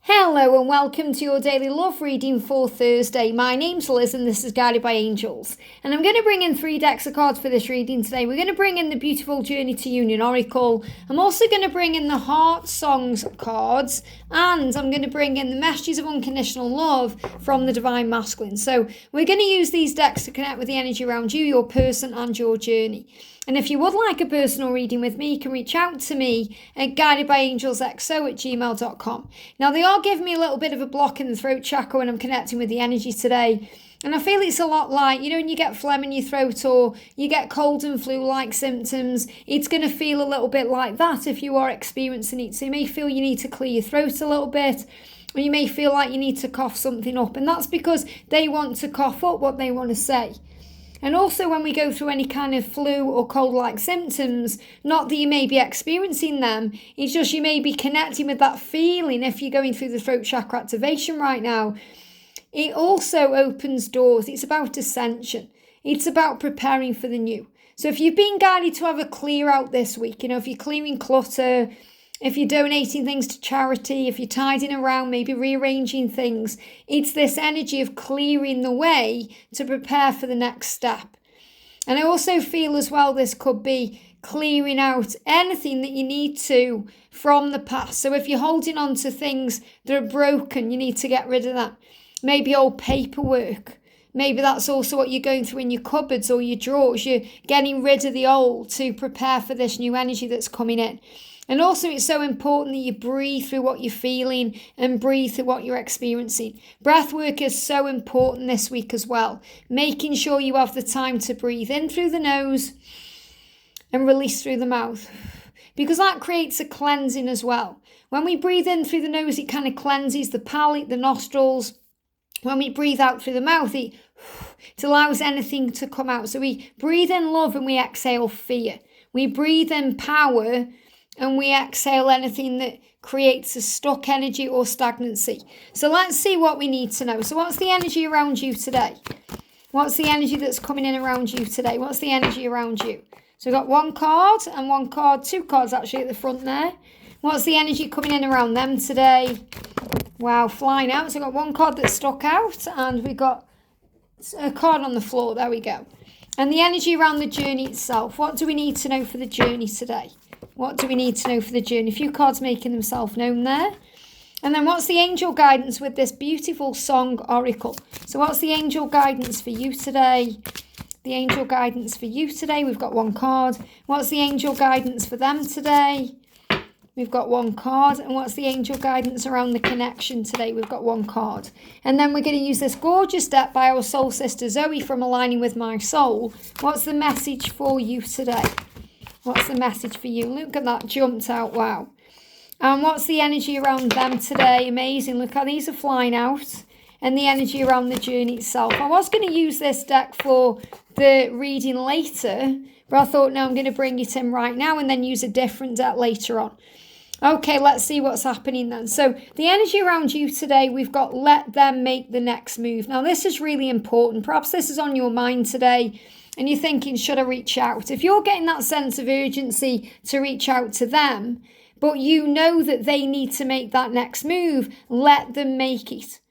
Hello and welcome to your daily love reading for Thursday. My name's Liz and this is Guided by Angels. And I'm going to bring in 3 decks of cards for this reading today. We're going to bring in the beautiful Journey to Union Oracle. I'm also going to bring in the Heart Songs cards. And I'm going to bring in the Messages of Unconditional Love from the Divine Masculine. So we're going to use these decks to connect with the energy around you, your person and your journey. And if you would like a personal reading with me, you can reach out to me at guidedbyangelsxo@gmail.com. Now, they are giving me a little bit of a block in the throat chakra when I'm connecting with the energy today. And I feel it's a lot like, when you get phlegm in your throat or you get cold and flu-like symptoms, it's going to feel a little bit like that if you are experiencing it. So you may feel you need to clear your throat a little bit, or you may feel like you need to cough something up. And that's because they want to cough up what they want to say. And also when we go through any kind of flu or cold-like symptoms, not that you may be experiencing them, it's just you may be connecting with that feeling if you're going through the throat chakra activation right now. It also opens doors. It's about ascension. It's about preparing for the new. So if you've been guided to have a clear out this week, if you're clearing clutter, if you're donating things to charity, if you're tidying around, maybe rearranging things, it's this energy of clearing the way to prepare for the next step. And I also feel as well this could be clearing out anything that you need to from the past. So if you're holding on to things that are broken, you need to get rid of that. Maybe old paperwork. Maybe that's also what you're going through in your cupboards or your drawers. You're getting rid of the old to prepare for this new energy that's coming in. And also it's so important that you breathe through what you're feeling and breathe through what you're experiencing. Breath work is so important this week as well. Making sure you have the time to breathe in through the nose and release through the mouth. Because that creates a cleansing as well. When we breathe in through the nose, it kind of cleanses the palate, the nostrils. When we breathe out through the mouth, it allows anything to come out. So we breathe in love and we exhale fear. We breathe in power and we exhale anything that creates a stuck energy or stagnancy. So let's see what we need to know. So what's the energy around you today? What's the energy that's coming in around you today? What's the energy around you? So we've got 1 card and 1 card, 2 cards actually at the front there. What's the energy coming in around them today? Wow, flying out. So we've got 1 card that's stuck out and we've got a card on the floor. There we go. And the energy around the journey itself. What do we need to know for the journey today? What do we need to know for the journey? A few cards making themselves known there. And then what's the angel guidance with this beautiful song oracle? So what's the angel guidance for you today? The angel guidance for you today. We've got 1 card. What's the angel guidance for them today? We've got 1 card. And what's the angel guidance around the connection today? We've got 1 card. And then we're going to use this gorgeous deck by our soul sister Zoe from Aligning with My Soul. What's the message for you today? What's the message for you? Look at that, jumped out, wow. And what's the energy around them today? Amazing, look how these are flying out. And the energy around the journey itself. I was going to use this deck for the reading later, but I thought, no, I'm going to bring it in right now and then use a different deck later on. Okay, let's see what's happening then. So the energy around you today, we've got let them make the next move. Now, this is really important. Perhaps this is on your mind today. And you're thinking, should I reach out? If you're getting that sense of urgency to reach out to them, but you know that they need to make that next move, let them make it.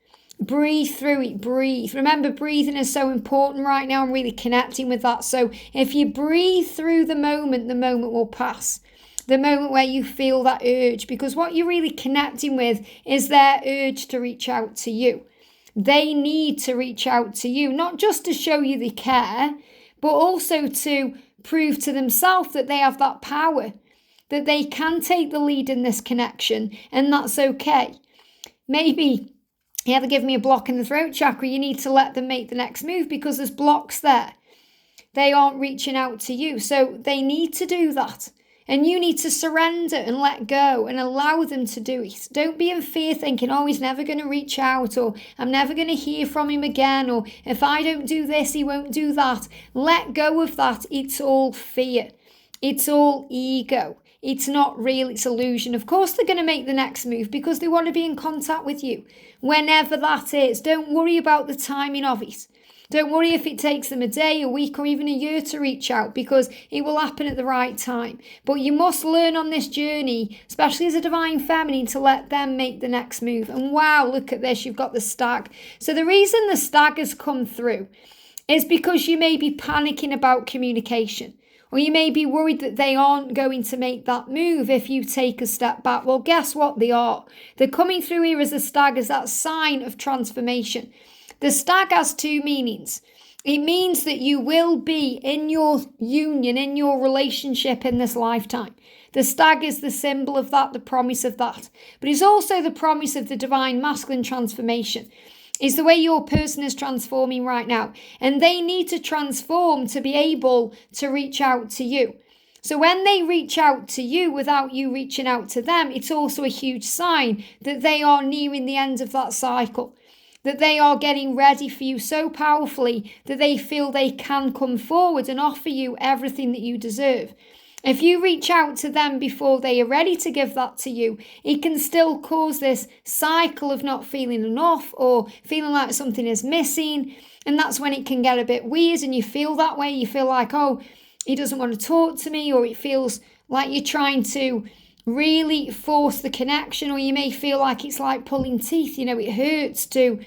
Breathe through it, breathe. Remember, breathing is so important right now. I'm really connecting with that. So if you breathe through the moment will pass. The moment where you feel that urge, because what you're really connecting with is their urge to reach out to you. They need to reach out to you, not just to show you they care, but also to prove to themselves that they have that power, that they can take the lead in this connection, and that's okay. Maybe you ever give me a block in the throat chakra, you need to let them make the next move because there's blocks there. They aren't reaching out to you, so they need to do that. And you need to surrender and let go and allow them to do it. Don't be in fear thinking, oh, he's never going to reach out, or I'm never going to hear from him again, or if I don't do this, he won't do that. Let go of that. It's all fear. It's all ego. It's not real. It's illusion. Of course, they're going to make the next move because they want to be in contact with you. Whenever that is, don't worry about the timing of it. Don't worry if it takes them a day, a week, or even a year to reach out, because it will happen at the right time. But you must learn on this journey, especially as a divine feminine, to let them make the next move. And wow, look at this, you've got the stag. So the reason the stag has come through is because you may be panicking about communication, or you may be worried that they aren't going to make that move if you take a step back. Well, guess what? They are. They're coming through here as the stag, as that sign of transformation. The stag has two meanings. It means that you will be in your union, in your relationship in this lifetime. The stag is the symbol of that, the promise of that. But it's also the promise of the divine masculine transformation. It's the way your person is transforming right now. And they need to transform to be able to reach out to you. So when they reach out to you without you reaching out to them, it's also a huge sign that they are nearing the end of that cycle. That they are getting ready for you so powerfully that they feel they can come forward and offer you everything that you deserve. If you reach out to them before they are ready to give that to you, it can still cause this cycle of not feeling enough or feeling like something is missing. And that's when it can get a bit weird and you feel that way. You feel like, oh, he doesn't want to talk to me, or it feels like you're trying to really force the connection, or you may feel like it's like pulling teeth. It hurts to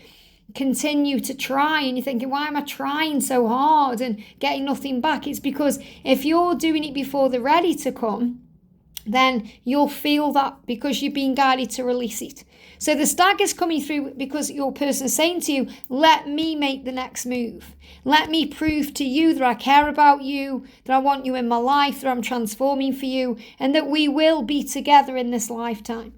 continue to try, and you're thinking, why am I trying so hard and getting nothing back? It's because if you're doing it before they're ready to come, then you'll feel that because you've been guided to release it. So the stag is coming through because your person is saying to you, let me make the next move. Let me prove to you that I care about you, that I want you in my life, that I'm transforming for you, and that we will be together in this lifetime.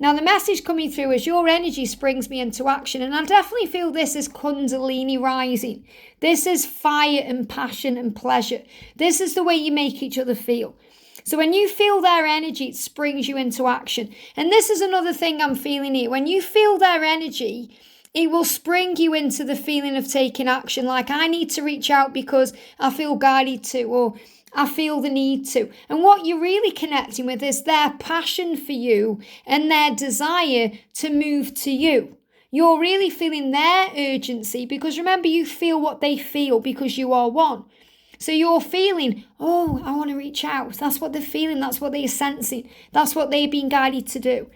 Now, the message coming through is your energy springs me into action. And I definitely feel this is Kundalini rising. This is fire and passion and pleasure. This is the way you make each other feel. So when you feel their energy, it springs you into action. And this is another thing I'm feeling here. When you feel their energy, it will spring you into the feeling of taking action. Like, I need to reach out because I feel guided to, or I feel the need to. And what you're really connecting with is their passion for you and their desire to move to you. You're really feeling their urgency because remember, you feel what they feel because you are one. So you're feeling, oh, I want to reach out. That's what they're feeling. That's what they're sensing. That's what they've been guided to do.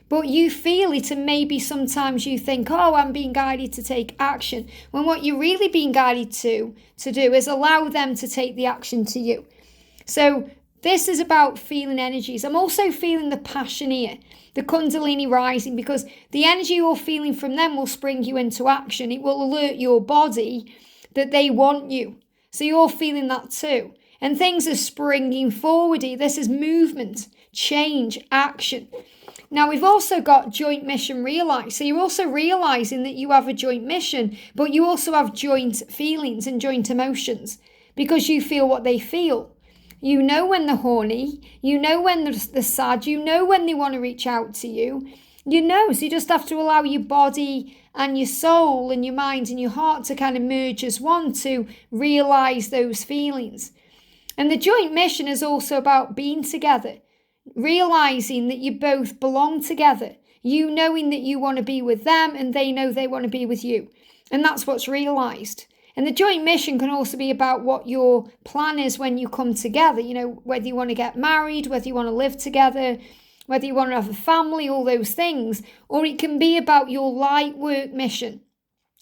But you feel it, and maybe sometimes you think, oh, I'm being guided to take action. When what you're really being guided to do is allow them to take the action to you. So this is about feeling energies. I'm also feeling the passion here, the Kundalini rising, because the energy you're feeling from them will spring you into action. It will alert your body that they want you. So you're feeling that too. And things are springing forward here. This is movement, change, action. Now, we've also got joint mission realised. So you're also realising that you have a joint mission, but you also have joint feelings and joint emotions because you feel what they feel. You know when they're horny. You know when they're sad. You know when they want to reach out to you. You know, so you just have to allow your body and your soul and your mind and your heart to kind of merge as one to realise those feelings. And the joint mission is also about being together, realising that you both belong together, you knowing that you want to be with them and they know they want to be with you. And that's what's realised. And the joint mission can also be about what your plan is when you come together, whether you want to get married, whether you want to live together, whether you want to have a family, all those things. Or it can be about your light work mission,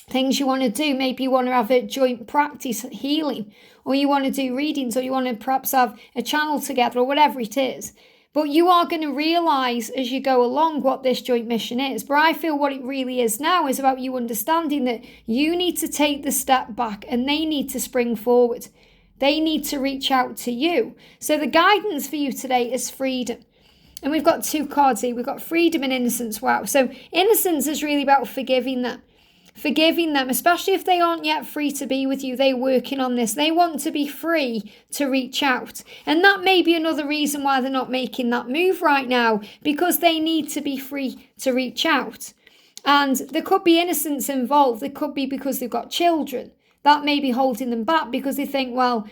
things you want to do. Maybe you want to have a joint practice healing, or you want to do readings, or you want to perhaps have a channel together, or whatever it is. But you are going to realise as you go along what this joint mission is. But I feel what it really is now is about you understanding that you need to take the step back and they need to spring forward. They need to reach out to you. So the guidance for you today is freedom. And we've got two cards here. We've got freedom and innocence. Wow. So innocence is really about forgiving them. Forgiving them, especially if they aren't yet free to be with you. They're working on this. They want to be free to reach out. And that may be another reason why they're not making that move right now, because they need to be free to reach out. And there could be innocence involved. It could be because they've got children. That may be holding them back because they think, well,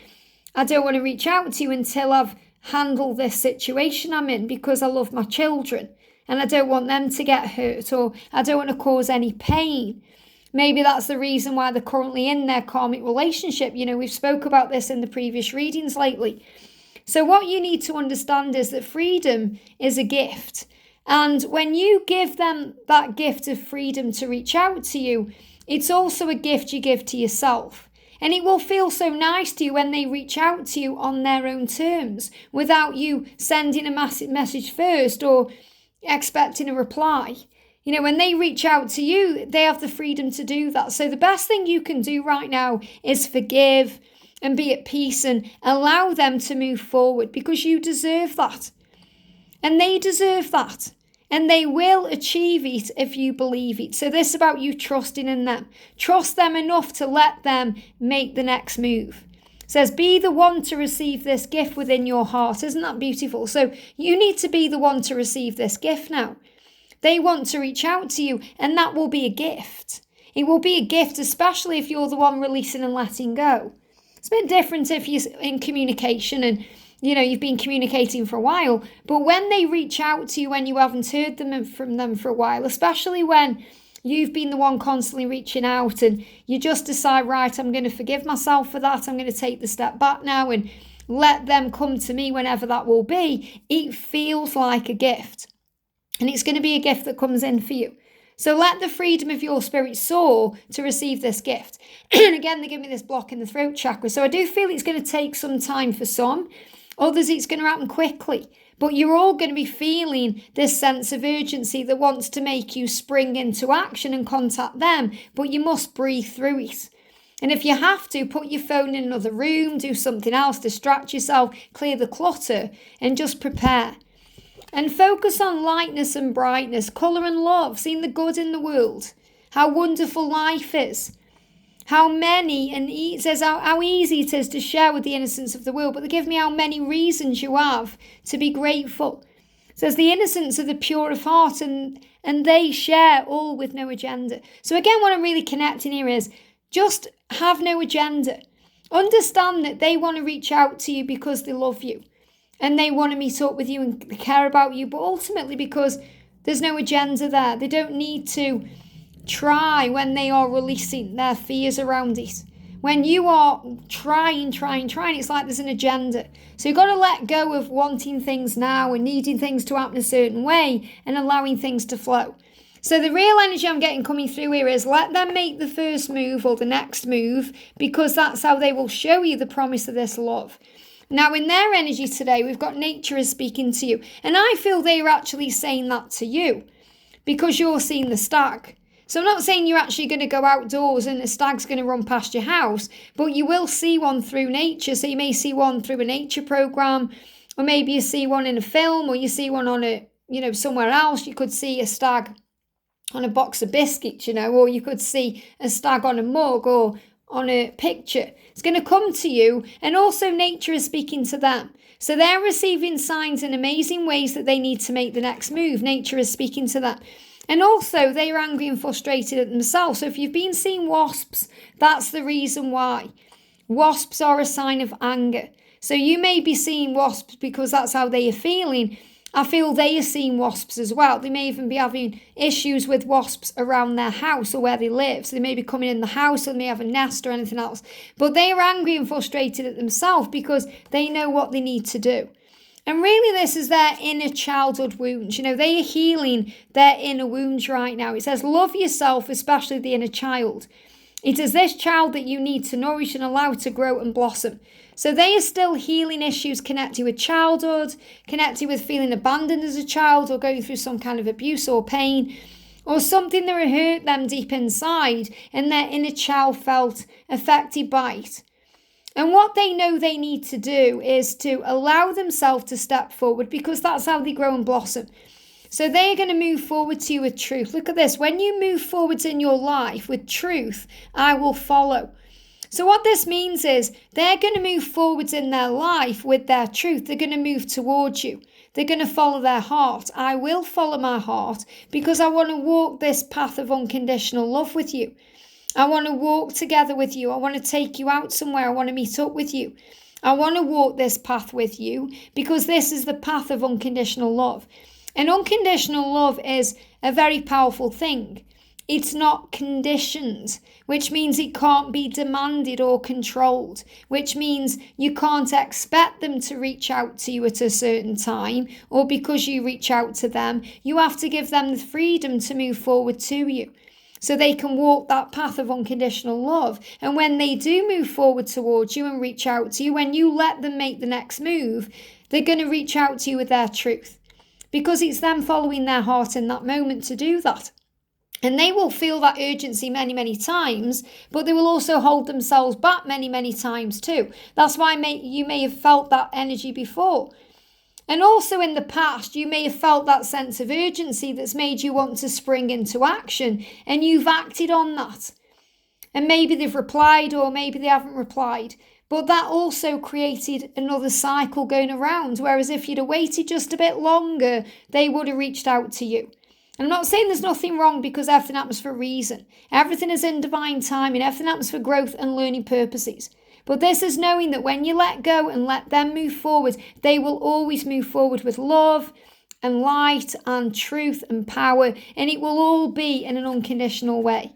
I don't want to reach out to you until I've handled this situation I'm in because I love my children and I don't want them to get hurt, or I don't want to cause any pain. Maybe that's the reason why they're currently in their karmic relationship. We've spoke about this in the previous readings lately. So what you need to understand is that freedom is a gift. And when you give them that gift of freedom to reach out to you, it's also a gift you give to yourself. And it will feel so nice to you when they reach out to you on their own terms, without you sending a massive message first or expecting a reply. When they reach out to you, they have the freedom to do that. So the best thing you can do right now is forgive and be at peace and allow them to move forward, because you deserve that. And they deserve that. And they will achieve it if you believe it. So this is about you trusting in them. Trust them enough to let them make the next move. It says, be the one to receive this gift within your heart. Isn't that beautiful? So you need to be the one to receive this gift now. They want to reach out to you, and that will be a gift. It will be a gift, especially if you're the one releasing and letting go. It's a bit different if you're in communication and you've been communicating for a while, but when they reach out to you when you haven't heard from them for a while, especially when you've been the one constantly reaching out and you just decide, right, I'm going to forgive myself for that, I'm going to take the step back now and let them come to me whenever that will be, it feels like a gift. And it's going to be a gift that comes in for you. So let the freedom of your spirit soar to receive this gift. And again, they give me this block in the throat chakra. So I do feel it's going to take some time for some. Others, it's going to happen quickly. But you're all going to be feeling this sense of urgency that wants to make you spring into action and contact them. But you must breathe through it. And if you have to, put your phone in another room, do something else, distract yourself, clear the clutter, and just prepare. And focus on lightness and brightness, colour and love, seeing the good in the world, how wonderful life is, how many, and it says how easy it is to share with the innocence of the world, but they give me how many reasons you have to be grateful. It says the innocence of the pure of heart, and they share all with no agenda. So again, what I'm really connecting here is just have no agenda. Understand that they want to reach out to you because they love you. And they want to meet up with you and care about you, but ultimately because there's no agenda there. They don't need to try when they are releasing their fears around it. When you are trying, it's like there's an agenda. So you've got to let go of wanting things now and needing things to happen a certain way and allowing things to flow. So the real energy I'm getting coming through here is let them make the first move or the next move, because that's how they will show you the promise of this love. Now, in their energy today, we've got nature is speaking to you. And I feel they're actually saying that to you because you're seeing the stag. So I'm not saying you're actually going to go outdoors and the stag's going to run past your house, but you will see one through nature. So you may see one through a nature program, or maybe you see one in a film, or you see one on a, somewhere else. You could see a stag on a box of biscuits, or you could see a stag on a mug or on a picture. It's going to come to you, and also nature is speaking to them. So they're receiving signs in amazing ways that they need to make the next move. Nature is speaking to them. And also they are angry and frustrated at themselves. So if you've been seeing wasps, that's the reason why. Wasps are a sign of anger. So you may be seeing wasps because that's how they are feeling. I feel they are seeing wasps as well. They may even be having issues with wasps around their house or where they live. So they may be coming in the house, or they may have a nest or anything else. But they are angry and frustrated at themselves because they know what they need to do. And really this is their inner childhood wounds. They are healing their inner wounds right now. It says, love yourself, especially the inner child. It is this child that you need to nourish and allow to grow and blossom. So they are still healing issues connected with childhood, connected with feeling abandoned as a child, or going through some kind of abuse or pain, or something that hurt them deep inside, and their inner child felt affected by it. And what they know they need to do is to allow themselves to step forward, because that's how they grow and blossom. So they're going to move forward to you with truth. Look at this. When you move forwards in your life with truth, I will follow. So what this means is they're going to move forwards in their life with their truth. They're going to move towards you. They're going to follow their heart. I will follow my heart because I want to walk this path of unconditional love with you. I want to walk together with you. I want to take you out somewhere. I want to meet up with you. I want to walk this path with you because this is the path of unconditional love. And unconditional love is a very powerful thing. It's not conditioned, which means it can't be demanded or controlled, which means you can't expect them to reach out to you at a certain time, or because you reach out to them, you have to give them the freedom to move forward to you, so they can walk that path of unconditional love. And when they do move forward towards you and reach out to you, when you let them make the next move, they're going to reach out to you with their truth, because it's them following their heart in that moment to do that. And they will feel that urgency many, many times, but they will also hold themselves back many, many times too. That's why you may have felt that energy before. And also in the past, you may have felt that sense of urgency that's made you want to spring into action, and you've acted on that. And maybe they've replied, or maybe they haven't replied. But that also created another cycle going around, whereas if you'd have waited just a bit longer, they would have reached out to you. And I'm not saying there's nothing wrong, because everything happens for a reason. Everything is in divine timing. Everything happens for growth and learning purposes. But this is knowing that when you let go and let them move forward, they will always move forward with love and light and truth and power. And it will all be in an unconditional way.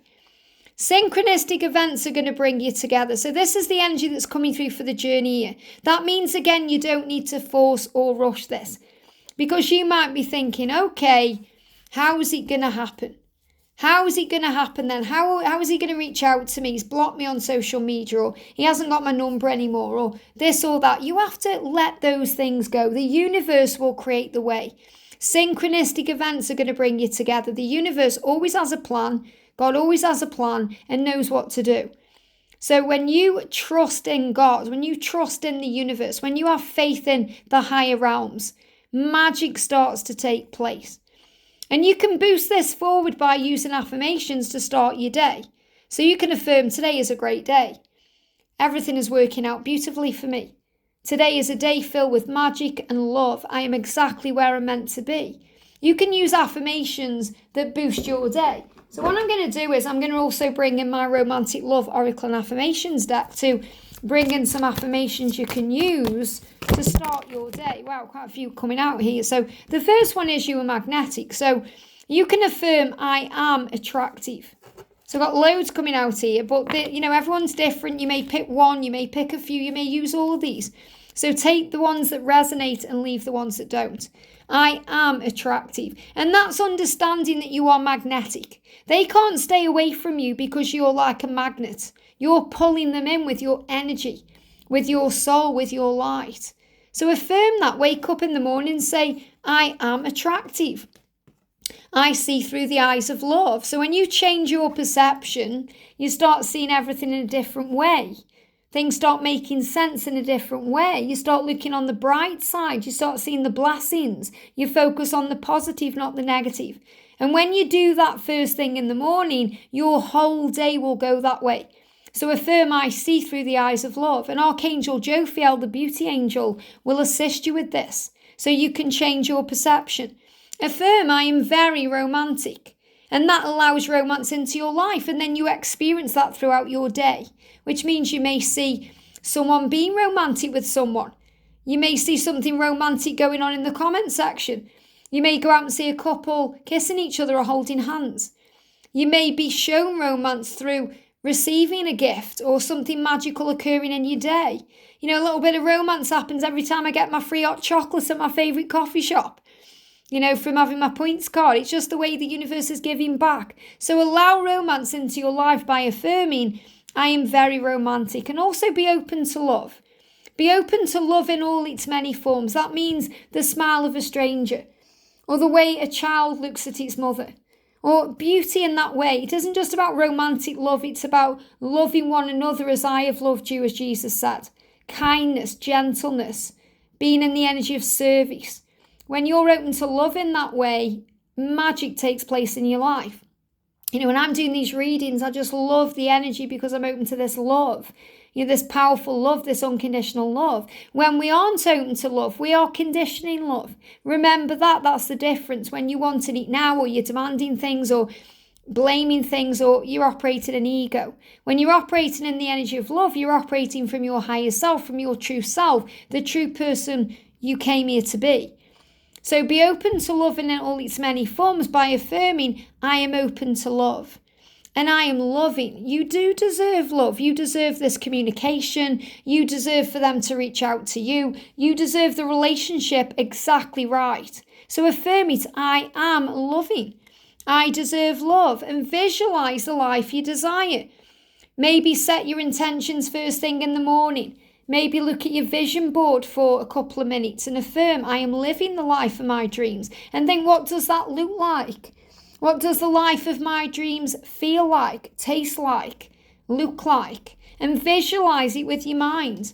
Synchronistic events are going to bring you together. So this is the energy that's coming through for the journey here. That means, again, you don't need to force or rush this. Because you might be thinking, okay, how is it going to happen? How is it going to happen then? How is he going to reach out to me? He's blocked me on social media, or he hasn't got my number anymore, or this or that. You have to let those things go. The universe will create the way. Synchronistic events are going to bring you together. The universe always has a plan. God always has a plan and knows what to do. So when you trust in God, when you trust in the universe, when you have faith in the higher realms, magic starts to take place. And you can boost this forward by using affirmations to start your day. So you can affirm, today is a great day. Everything is working out beautifully for me. Today is a day filled with magic and love. I am exactly where I'm meant to be. You can use affirmations that boost your day. So what I'm going to do is I'm going to also bring in my Romantic Love Oracle and Affirmations deck to bring in some affirmations you can use to start your day. Wow, quite a few coming out here. So the first one is you are magnetic. So you can affirm, I am attractive. So I've got loads coming out here, but everyone's different. You may pick one, you may pick a few, you may use all of these. So take the ones that resonate and leave the ones that don't. I am attractive. And that's understanding that you are magnetic. They can't stay away from you because you're like a magnet. You're pulling them in with your energy, with your soul, with your light. So affirm that. Wake up in the morning and say, I am attractive. I see through the eyes of love. So when you change your perception, you start seeing everything in a different way. Things start making sense in a different way. You start looking on the bright side. You start seeing the blessings. You focus on the positive, not the negative. And when you do that first thing in the morning, your whole day will go that way. So affirm, I see through the eyes of love. And Archangel Jophiel, the beauty angel, will assist you with this so you can change your perception. Affirm, I am very romantic. And that allows romance into your life. And then you experience that throughout your day, which means you may see someone being romantic with someone. You may see something romantic going on in the comment section. You may go out and see a couple kissing each other or holding hands. You may be shown romance through receiving a gift or something magical occurring in your day. A little bit of romance happens every time I get my free hot chocolate at my favourite coffee shop. From having my points card. It's just the way the universe is giving back. So allow romance into your life by affirming, I am very romantic. And also be open to love. Be open to love in all its many forms. That means the smile of a stranger, or the way a child looks at its mother, or beauty in that way. It isn't just about romantic love. It's about loving one another as I have loved you, as Jesus said. Kindness, gentleness, being in the energy of service. When you're open to love in that way, magic takes place in your life. When I'm doing these readings, I just love the energy because I'm open to this love. This powerful love, this unconditional love. When we aren't open to love, we are conditioning love. Remember that's the difference. When you wanting it now, or you're demanding things, or blaming things, or you're operating in ego. When you're operating in the energy of love, you're operating from your higher self, from your true self, the true person you came here to be. So be open to love in all its many forms by affirming, I am open to love. And I am loving. You do deserve love. You deserve this communication. You deserve for them to reach out to you. You deserve the relationship exactly right. So affirm it. I am loving. I deserve love. And visualize the life you desire. Maybe set your intentions first thing in the morning. Maybe look at your vision board for a couple of minutes and affirm, I am living the life of my dreams. And think, what does that look like? What does the life of my dreams feel like, taste like, look like? And visualize it with your mind.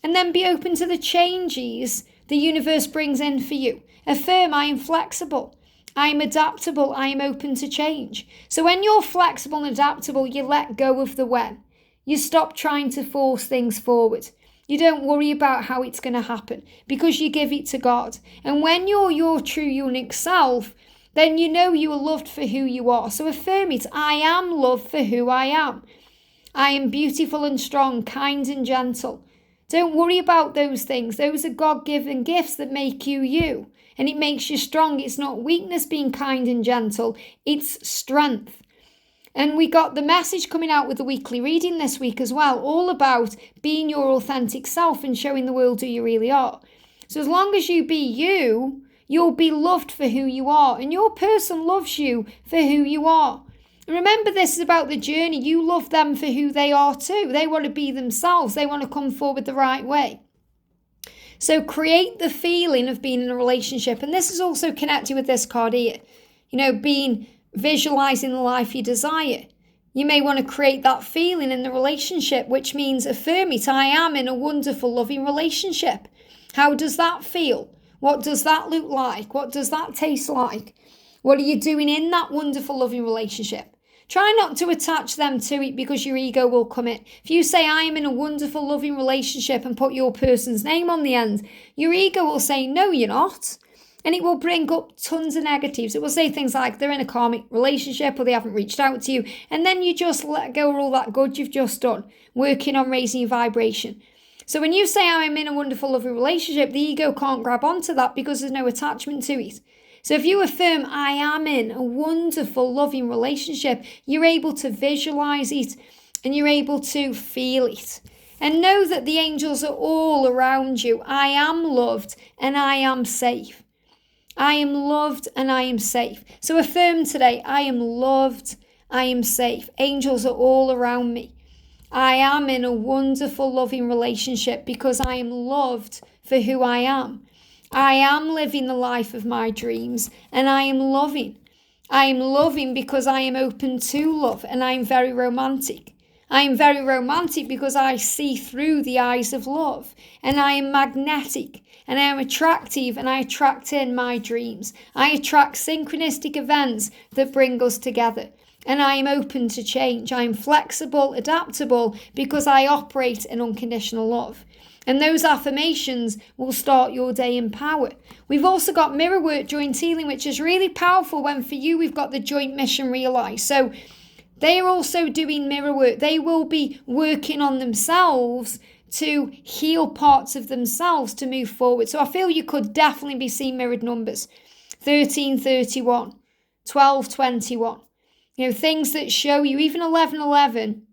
And then be open to the changes the universe brings in for you. Affirm, I am flexible. I am adaptable. I am open to change. So when you're flexible and adaptable, you let go of the when. You stop trying to force things forward. You don't worry about how it's going to happen because you give it to God. And when you're your true unique self, then you know you are loved for who you are. So affirm it. I am loved for who I am. I am beautiful and strong, kind and gentle. Don't worry about those things. Those are God-given gifts that make you you. And it makes you strong. It's not weakness being kind and gentle. It's strength. And we got the message coming out with the weekly reading this week as well, all about being your authentic self and showing the world who you really are. So as long as you be you, you'll be loved for who you are, and your person loves you for who you are. And remember, this is about the journey. You love them for who they are too. They want to be themselves. They want to come forward the right way. So create the feeling of being in a relationship. And this is also connected with this card here. Visualizing the life you desire. You may want to create that feeling in the relationship, which means affirm it. I am in a wonderful, loving relationship. How does that feel? What does that look like? What does that taste like? What are you doing in that wonderful, loving relationship? Try not to attach them to it because your ego will come in. If you say, I am in a wonderful, loving relationship and put your person's name on the end, your ego will say, no, you're not. And it will bring up tons of negatives. It will say things like they're in a karmic relationship or they haven't reached out to you. And then you just let go of all that good you've just done, working on raising your vibration. So when you say I'm in a wonderful, loving relationship, the ego can't grab onto that because there's no attachment to it. So if you affirm, I am in a wonderful, loving relationship, you're able to visualize it and you're able to feel it. And know that the angels are all around you. I am loved and I am safe. I am loved and I am safe. So affirm today, I am loved, I am safe. Angels are all around me. I am in a wonderful, loving relationship because I am loved for who I am. I am living the life of my dreams and I am loving. I am loving because I am open to love and I am very romantic. I am very romantic because I see through the eyes of love and I am magnetic and I am attractive and I attract in my dreams. I attract synchronistic events that bring us together and I am open to change. I am flexible, adaptable because I operate in unconditional love. And those affirmations will start your day in power. We've also got mirror work, joint healing, which is really powerful when for you we've got the joint mission realized. So they are also doing mirror work. They will be working on themselves to heal parts of themselves to move forward. So I feel you could definitely be seeing mirrored numbers. 1331, 1221. Things that show you, even 1111,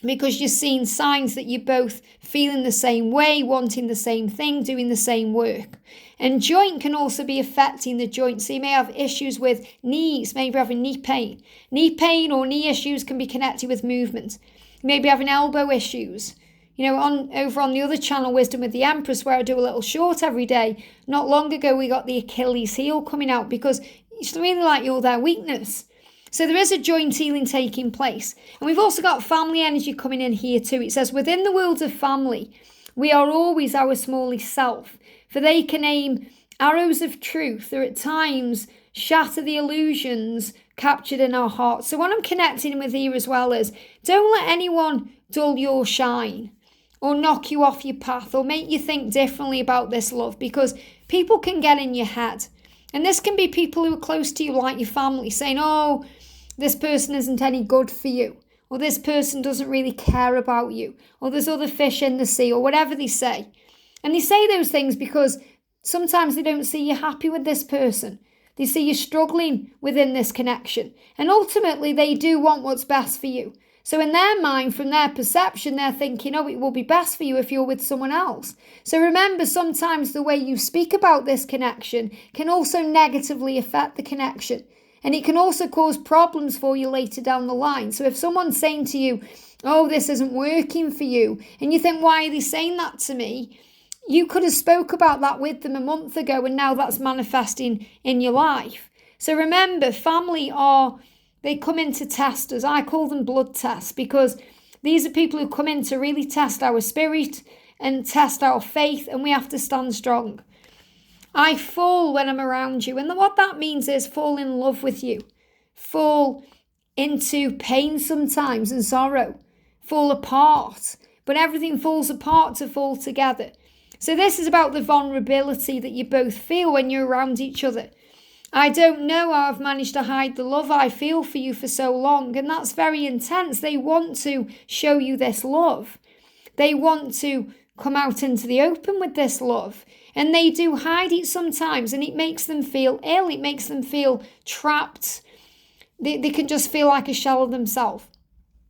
because you're seeing signs that you're both feeling the same way, wanting the same thing, doing the same work. And joint can also be affecting the joint. So you may have issues with knees, maybe having knee pain. Knee pain or knee issues can be connected with movement. You may be having elbow issues. Over on the other channel, Wisdom with the Empress, where I do a little short every day, not long ago we got the Achilles heel coming out because it's really like you're their weakness. So there is a joint healing taking place. And we've also got family energy coming in here too. It says, within the world of family, we are always our smallest self, for they can aim arrows of truth that at times shatter the illusions captured in our hearts. So what I'm connecting with here as well is, don't let anyone dull your shine or knock you off your path or make you think differently about this love, because people can get in your head. And this can be people who are close to you, like your family, saying, oh, this person isn't any good for you, or this person doesn't really care about you, or there's other fish in the sea, or whatever they say. And they say those things because Sometimes they don't see you happy with this person. They see you struggling within this connection. And ultimately, they do want what's best for you. So in their mind, from their perception, they're thinking, oh, it will be best for you if you're with someone else. So remember, sometimes the way you speak about this connection can also negatively affect the connection. And it can also cause problems for you later down the line. So if someone's saying to you, oh, this isn't working for you, and you think, why are they saying that to me? You could have spoke about that with them a month ago, and now that's manifesting in your life. So remember, family they come in to test us. I call them blood tests, because these are people who come in to really test our spirit and test our faith, and we have to stand strong. I fall when I'm around you, and what that means is fall in love with you, fall into pain sometimes and sorrow, fall apart, but everything falls apart to fall together. So this is about the vulnerability that you both feel when you're around each other. I don't know how I've managed to hide the love I feel for you for so long, and that's very intense. They want to show you this love. They want to come out into the open with this love, and they do hide it sometimes, and it makes them feel ill. It makes them feel trapped. They can just feel like a shell of themselves.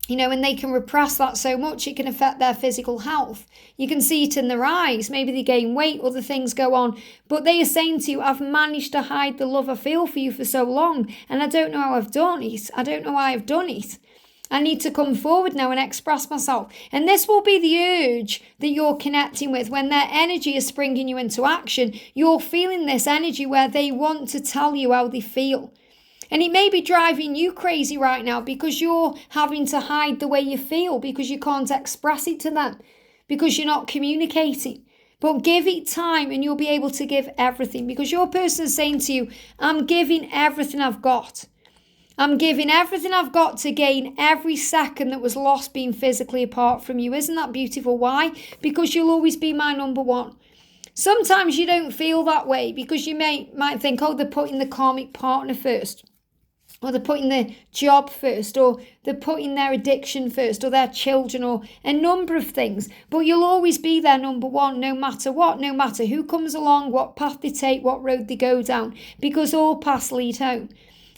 And they can repress that so much it can affect their physical health. You can see it in their eyes. Maybe they gain weight, other things go on. But they are saying to you, I've managed to hide the love I feel for you for so long, and I don't know how I've done it. I don't know why I've done it. I need to come forward now and express myself. And this will be the urge that you're connecting with. When their energy is springing you into action, you're feeling this energy where they want to tell you how they feel. And it may be driving you crazy right now because you're having to hide the way you feel, because you can't express it to them, because you're not communicating. But give it time and you'll be able to give everything, because your person is saying to you, I'm giving everything I've got. I'm giving everything I've got to gain every second that was lost being physically apart from you. Isn't that beautiful? Why? Because you'll always be my number one. Sometimes you don't feel that way because you might think, oh, they're putting the karmic partner first, or they're putting the job first, or they're putting their addiction first, or their children, or a number of things. But you'll always be their number one, no matter what, no matter who comes along, what path they take, what road they go down, because all paths lead home.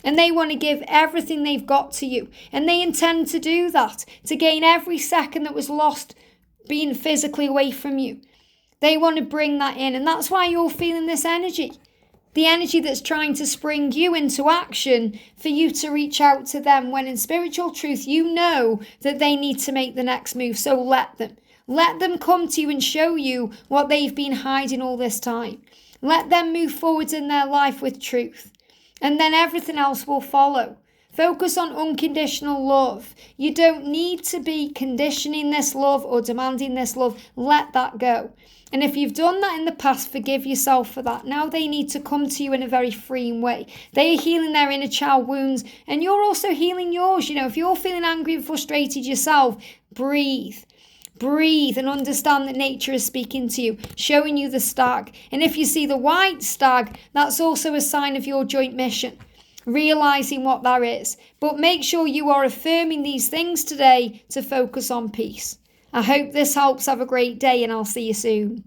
And they want to give everything they've got to you. And they intend to do that, to gain every second that was lost being physically away from you. They want to bring that in. And that's why you're feeling this energy. The energy that's trying to spring you into action for you to reach out to them, when in spiritual truth, you know that they need to make the next move. So let them. Let them come to you and show you what they've been hiding all this time. Let them move forward in their life with truth. And then everything else will follow. Focus on unconditional love. You don't need to be conditioning this love or demanding this love. Let that go. And if you've done that in the past, forgive yourself for that. Now they need to come to you in a very freeing way. They are healing their inner child wounds, and you're also healing yours. If you're feeling angry and frustrated yourself, breathe. Breathe and understand that nature is speaking to you, showing you the stag. And if you see the white stag, that's also a sign of your joint mission, realizing what that is. But make sure you are affirming these things today to focus on peace. I hope this helps. Have a great day, and I'll see you soon.